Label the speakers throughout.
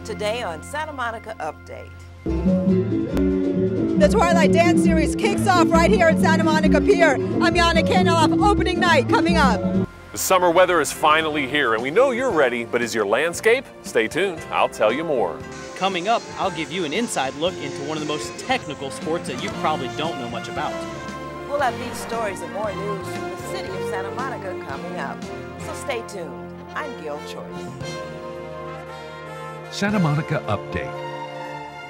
Speaker 1: Today on Santa Monica Update.
Speaker 2: The Twilight Dance series kicks off right here at Santa Monica Pier. I'm YANA, KLOCKE, opening night coming up.
Speaker 3: The summer weather is finally here, and we know you're ready, but is your landscape? Stay tuned, I'll tell you more.
Speaker 4: Coming up, I'll give you an inside look into one of the most technical sports that you probably don't know much about.
Speaker 1: We'll have these stories and more news from the city of Santa Monica coming up. So stay tuned. I'm Gil Choice.
Speaker 5: Santa Monica Update,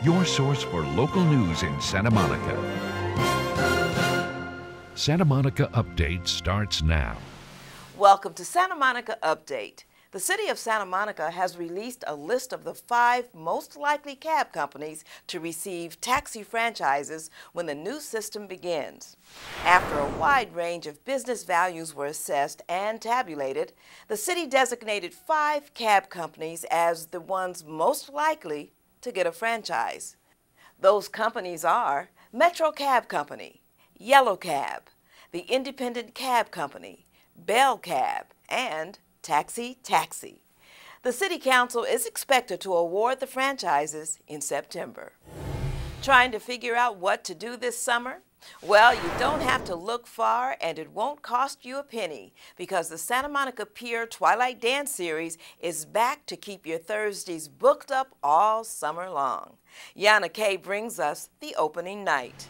Speaker 5: your source for local news in Santa Monica. Santa Monica Update starts now.
Speaker 1: Welcome to Santa Monica Update. The city of Santa Monica has released a list of the 5 most likely cab companies to receive taxi franchises when the new system begins. After a wide range of business values were assessed and tabulated, the city designated 5 cab companies as the ones most likely to get a franchise. Those companies are Metro Cab Company, Yellow Cab, the Independent Cab Company, Bell Cab, and Taxi Taxi. The City Council is expected to award the franchises in September. Trying to figure out what to do this summer? Well, you don't have to look far, and it won't cost you a penny, because the Santa Monica Pier Twilight Dance series is back to keep your Thursdays booked up all summer long. YANA K brings us the opening night.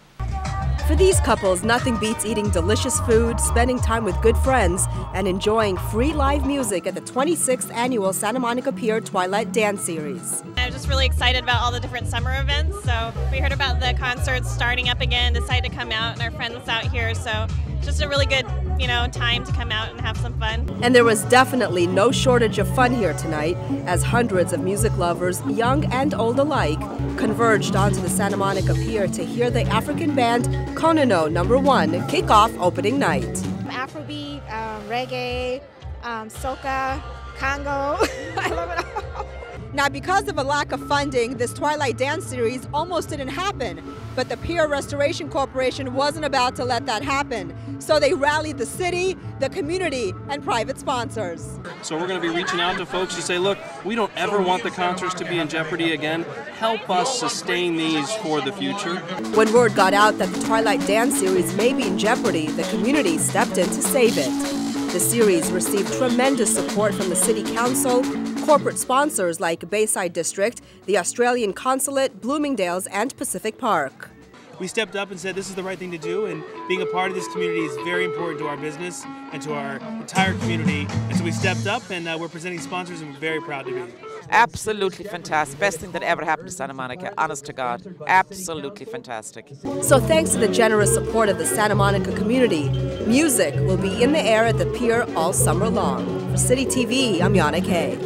Speaker 2: For these couples, nothing beats eating delicious food, spending time with good friends, and enjoying free live music at the 26th annual Santa Monica Pier Twilight Dance series.
Speaker 6: I'm just really excited about all the different summer events. So we heard about the concerts starting up again, decided to come out, and our friends out here. So just a really good, time to come out and have some fun.
Speaker 2: And there was definitely no shortage of fun here tonight, as hundreds of music lovers, young and old alike, converged onto the Santa Monica Pier to hear the African band Konano #1 kick off opening night.
Speaker 7: Afrobeat, reggae, soca, Congo. I love it all.
Speaker 2: Now, because of a lack of funding, this Twilight Dance series almost didn't happen. But the Pier Restoration Corporation wasn't about to let that happen. So they rallied the city, the community, and private sponsors.
Speaker 8: So we're going to be reaching out to folks to say, look, we don't ever want the concerts to be in jeopardy again. Help us sustain these for the future.
Speaker 2: When word got out that the Twilight Dance series may be in jeopardy, the community stepped in to save it. The series received tremendous support from the City Council, corporate sponsors like Bayside District, the Australian Consulate, Bloomingdale's, and Pacific Park.
Speaker 8: We stepped up and said this is the right thing to do, and being a part of this community is very important to our business and to our entire community. And so we stepped up, and we're presenting sponsors, and we're very proud to be.
Speaker 9: Absolutely fantastic. Best thing that ever happened to Santa Monica, honest to God. Absolutely fantastic.
Speaker 2: So thanks to the generous support of the Santa Monica community, music will be in the air at the pier all summer long. For CityTV, I'm YANA K.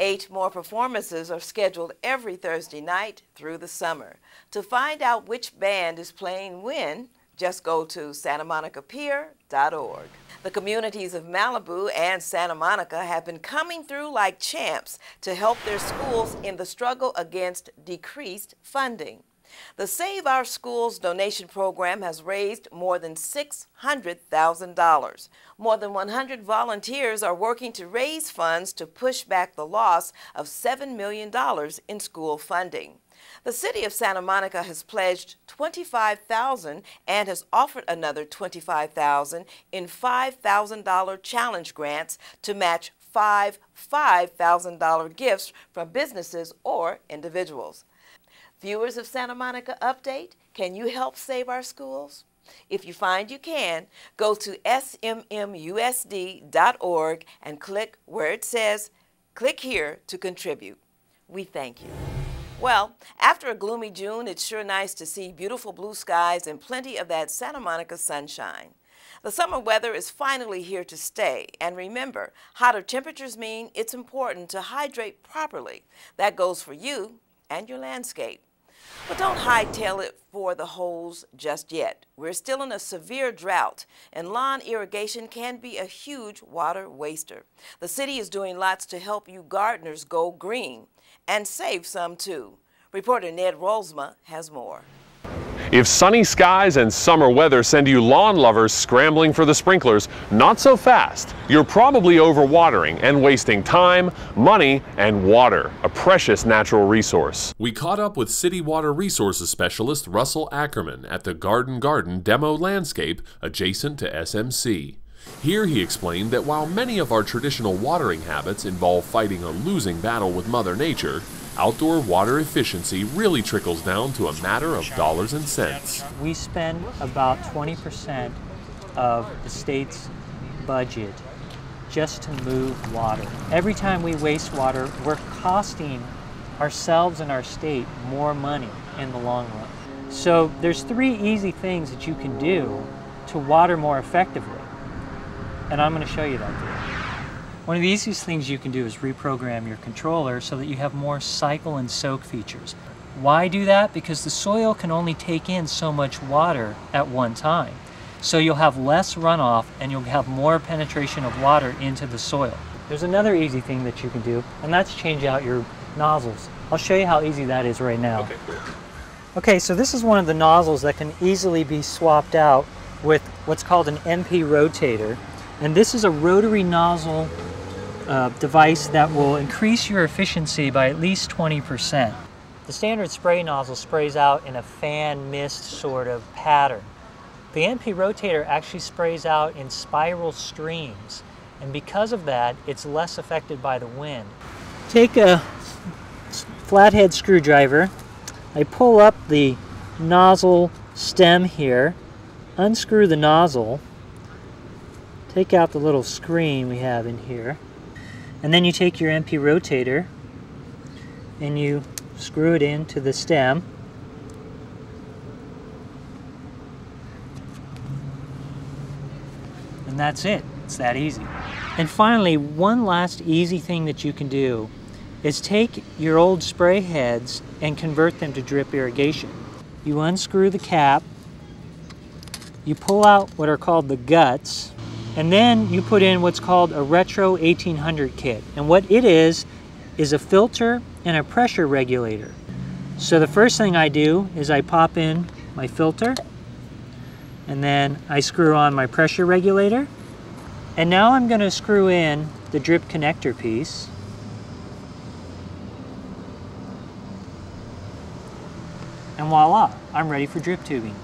Speaker 1: 8 more performances are scheduled every Thursday night through the summer. To find out which band is playing when, just go to santamonicapier.org. The communities of Malibu and Santa Monica have been coming through like champs to help their schools in the struggle against decreased funding. The Save Our Schools donation program has raised more than $600,000. More than 100 volunteers are working to raise funds to push back the loss of $7 million in school funding. The city of Santa Monica has pledged $25,000 and has offered another $25,000 in $5,000 challenge grants to match 5 $5,000 gifts from businesses or individuals. Viewers of Santa Monica Update, can you help save our schools? If you find you can, go to smmusd.org and click where it says, click here to contribute. We thank you. Well, after a gloomy June, it's sure nice to see beautiful blue skies and plenty of that Santa Monica sunshine. The summer weather is finally here to stay, and remember, hotter temperatures mean it's important to hydrate properly. That goes for you and your landscape. But don't hightail it for the hose just yet. We're still in a severe drought, and lawn irrigation can be a huge water waster. The city is doing lots to help you gardeners go green and save some too. Reporter Ned Rolsma has more.
Speaker 3: If sunny skies and summer weather send you lawn lovers scrambling for the sprinklers, not so fast. You're probably overwatering and wasting time, money, and water, a precious natural resource. We caught up with City Water Resources Specialist Russell Ackerman at the Garden demo landscape adjacent to SMC. Here he explained that while many of our traditional watering habits involve fighting a losing battle with Mother Nature, outdoor water efficiency really trickles down to a matter of dollars and cents.
Speaker 10: We spend about 20% of the state's budget just to move water. Every time we waste water, we're costing ourselves and our state more money in the long run. So there's 3 easy things that you can do to water more effectively, and I'm going to show you that today. One of the easiest things you can do is reprogram your controller so that you have more cycle and soak features. Why do that? Because the soil can only take in so much water at one time. So you'll have less runoff and you'll have more penetration of water into the soil. There's another easy thing that you can do, and that's change out your nozzles. I'll show you how easy that is right now. Okay, so this is one of the nozzles that can easily be swapped out with what's called an MP rotator. And this is a rotary nozzle device that will increase your efficiency by at least 20%. The standard spray nozzle sprays out in a fan mist sort of pattern. The MP rotator actually sprays out in spiral streams, and because of that, it's less affected by the wind. Take a flathead screwdriver. I pull up the nozzle stem here, unscrew the nozzle, take out the little screen we have in here, and then you take your MP rotator and you screw it into the stem. And that's it. It's that easy. And finally, one last easy thing that you can do is take your old spray heads and convert them to drip irrigation. You unscrew the cap, you pull out what are called the guts, and then you put in what's called a Retro 1800 kit. And what it is a filter and a pressure regulator. So the first thing I do is I pop in my filter, and then I screw on my pressure regulator. And now I'm going to screw in the drip connector piece. And voila, I'm ready for drip tubing.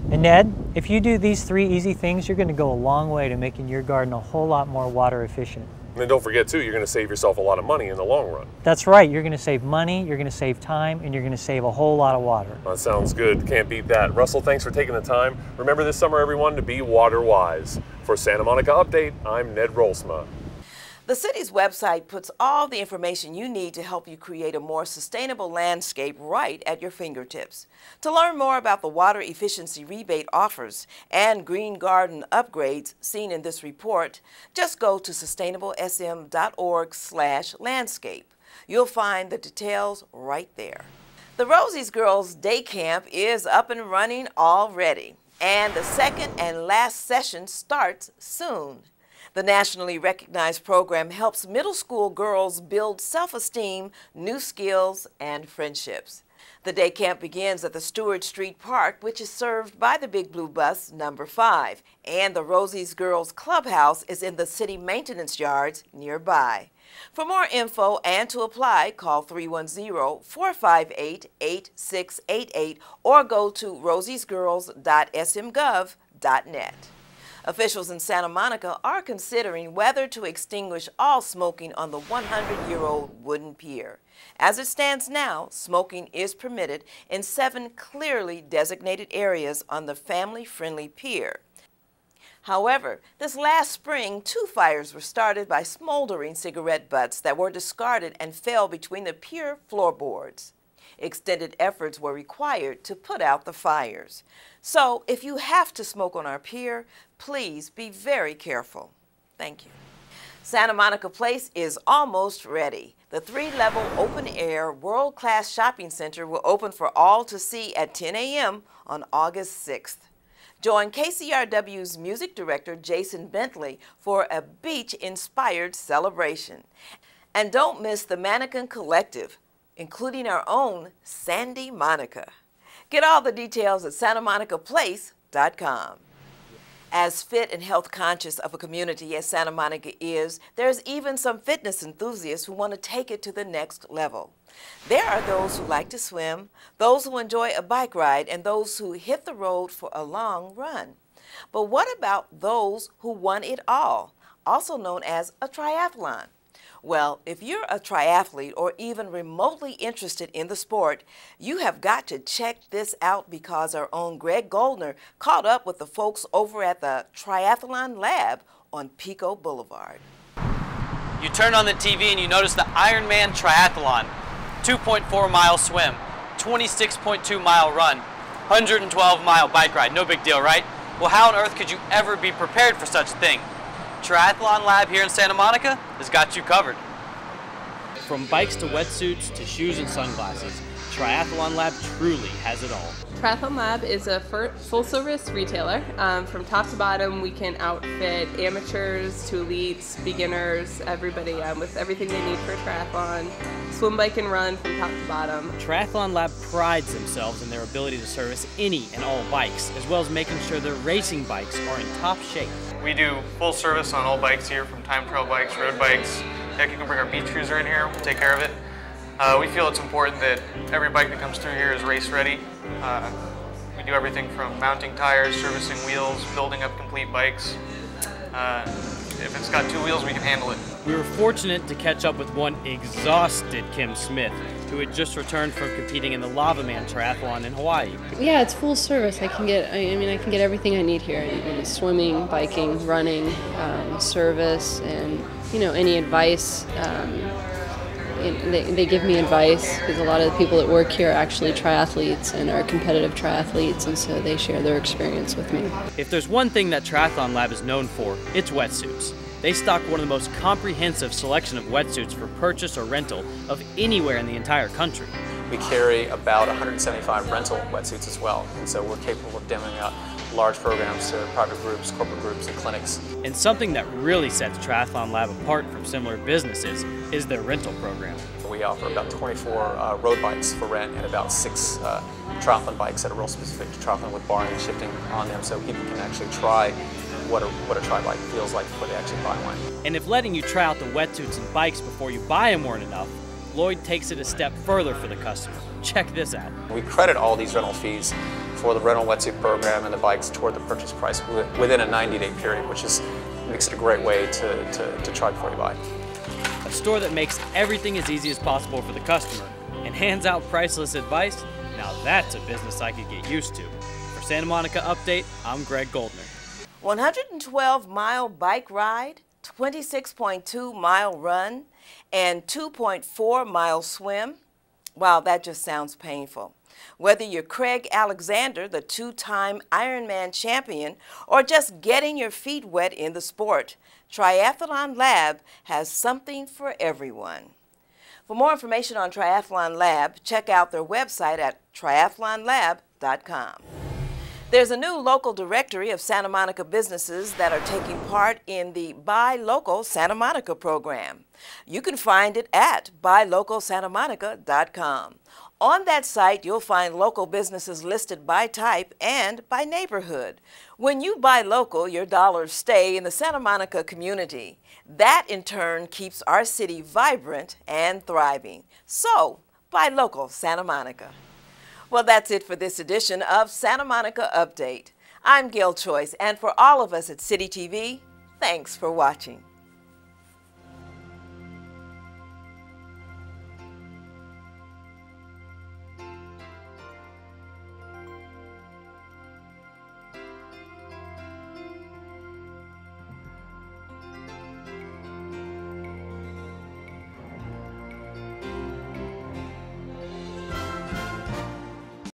Speaker 10: And Ned, if you do these 3 easy things, you're going to go a long way to making your garden a whole lot more water efficient.
Speaker 3: And then don't forget too, you're going to save yourself a lot of money in the long run.
Speaker 10: That's right, you're going to save money, you're going to save time, and you're going to save a whole lot of water.
Speaker 3: That sounds good, can't beat that. Russell, thanks for taking the time. Remember this summer, everyone, to be water wise. For Santa Monica Update, I'm Ned Rolsma.
Speaker 1: The city's website puts all the information you need to help you create a more sustainable landscape right at your fingertips. To learn more about the water efficiency rebate offers and green garden upgrades seen in this report, just go to sustainablesm.org/landscape. You'll find the details right there. The Rosie's Girls Day Camp is up and running already, and the second and last session starts soon. The nationally recognized program helps middle school girls build self-esteem, new skills, and friendships. The day camp begins at the Stewart Street Park, which is served by the Big Blue Bus number 5, and the Rosie's Girls Clubhouse is in the city maintenance yards nearby. For more info and to apply, call 310-458-8688 or go to rosiesgirls.smgov.net. Officials in Santa Monica are considering whether to extinguish all smoking on the 100-year-old wooden pier. As it stands now, smoking is permitted in 7 clearly designated areas on the family-friendly pier. However, this last spring, 2 fires were started by smoldering cigarette butts that were discarded and fell between the pier floorboards. Extended efforts were required to put out the fires. So if you have to smoke on our pier, please be very careful. Thank you. Santa Monica Place is almost ready. The 3-level open-air world-class shopping center will open for all to see at 10 a.m. on August 6th. Join KCRW's music director, Jason Bentley, for a beach-inspired celebration. And don't miss the Mannequin Collective, including our own Sandy Monica. Get all the details at SantaMonicaPlace.com. As fit and health conscious of a community as Santa Monica is, there's even some fitness enthusiasts who want to take it to the next level. There are those who like to swim, those who enjoy a bike ride, and those who hit the road for a long run. But what about those who want it all, also known as a triathlon? Well, if you're a triathlete or even remotely interested in the sport, you have got to check this out because our own Greg Goldner caught up with the folks over at the Triathlon Lab on Pico Boulevard.
Speaker 4: You turn on the TV and you notice the Ironman Triathlon, 2.4-mile swim, 26.2-mile run, 112-mile bike ride. No big deal, right? Well, how on earth could you ever be prepared for such a thing? Triathlon Lab here in Santa Monica has got you covered. From bikes to wetsuits to shoes and sunglasses, Triathlon Lab truly has it all.
Speaker 11: Triathlon Lab is a full-service retailer. From top to bottom, we can outfit amateurs to elites, beginners, everybody with everything they need for a triathlon. Swim, bike, and run from top to bottom.
Speaker 4: Triathlon Lab prides themselves in their ability to service any and all bikes, as well as making sure their racing bikes are in top shape.
Speaker 12: We do full service on all bikes here, from time trial bikes, road bikes. Heck, you can bring our beach cruiser in here, we'll take care of it. We feel it's important that every bike that comes through here is race ready. We do everything from mounting tires, servicing wheels, building up complete bikes. If it's got 2 wheels, we can handle it.
Speaker 4: We were fortunate to catch up with one exhausted Kim Smith, who had just returned from competing in the Lava Man Triathlon in Hawaii.
Speaker 13: Yeah, it's full service. I can get everything I need here. Swimming, biking, running, service, and any advice. They give me advice because a lot of the people that work here are actually triathletes and are competitive triathletes, and so they share their experience with me.
Speaker 4: If there's one thing that Triathlon Lab is known for, it's wetsuits. They stock one of the most comprehensive selection of wetsuits for purchase or rental of anywhere in the entire country.
Speaker 14: We carry about 175 rental wetsuits as well, and so we're capable of demoing out large programs to private groups, corporate groups, and clinics.
Speaker 4: And something that really sets Triathlon Lab apart from similar businesses is their rental program.
Speaker 14: We offer about 24 road bikes for rent and about 6 triathlon bikes that are real specific to triathlon with bar and shifting on them, so people can actually try what a tri bike feels like before they actually buy one.
Speaker 4: And if letting you try out the wetsuits and bikes before you buy them weren't enough, Lloyd takes it a step further for the customer. Check this out.
Speaker 14: We credit all these rental fees for the rental wetsuit program and the bikes toward the purchase price within a 90-day period, which makes it a great way to try before you buy.
Speaker 4: A store that makes everything as easy as possible for the customer and hands out priceless advice. Now that's a business I could get used to. For Santa Monica Update, I'm Greg Goldner.
Speaker 1: 112-mile bike ride, 26.2-mile run, and 2.4-mile swim. Wow, that just sounds painful. Whether you're Craig Alexander, the 2-time Ironman champion, or just getting your feet wet in the sport, Triathlon Lab has something for everyone. For more information on Triathlon Lab, check out their website at triathlonlab.com. There's a new local directory of Santa Monica businesses that are taking part in the Buy Local Santa Monica program. You can find it at buylocalsantamonica.com. On that site, you'll find local businesses listed by type and by neighborhood. When you buy local, your dollars stay in the Santa Monica community. That, in turn, keeps our city vibrant and thriving. So, buy local Santa Monica. Well, that's it for this edition of Santa Monica Update. I'm Gail Choice, and for all of us at CityTV, thanks for watching.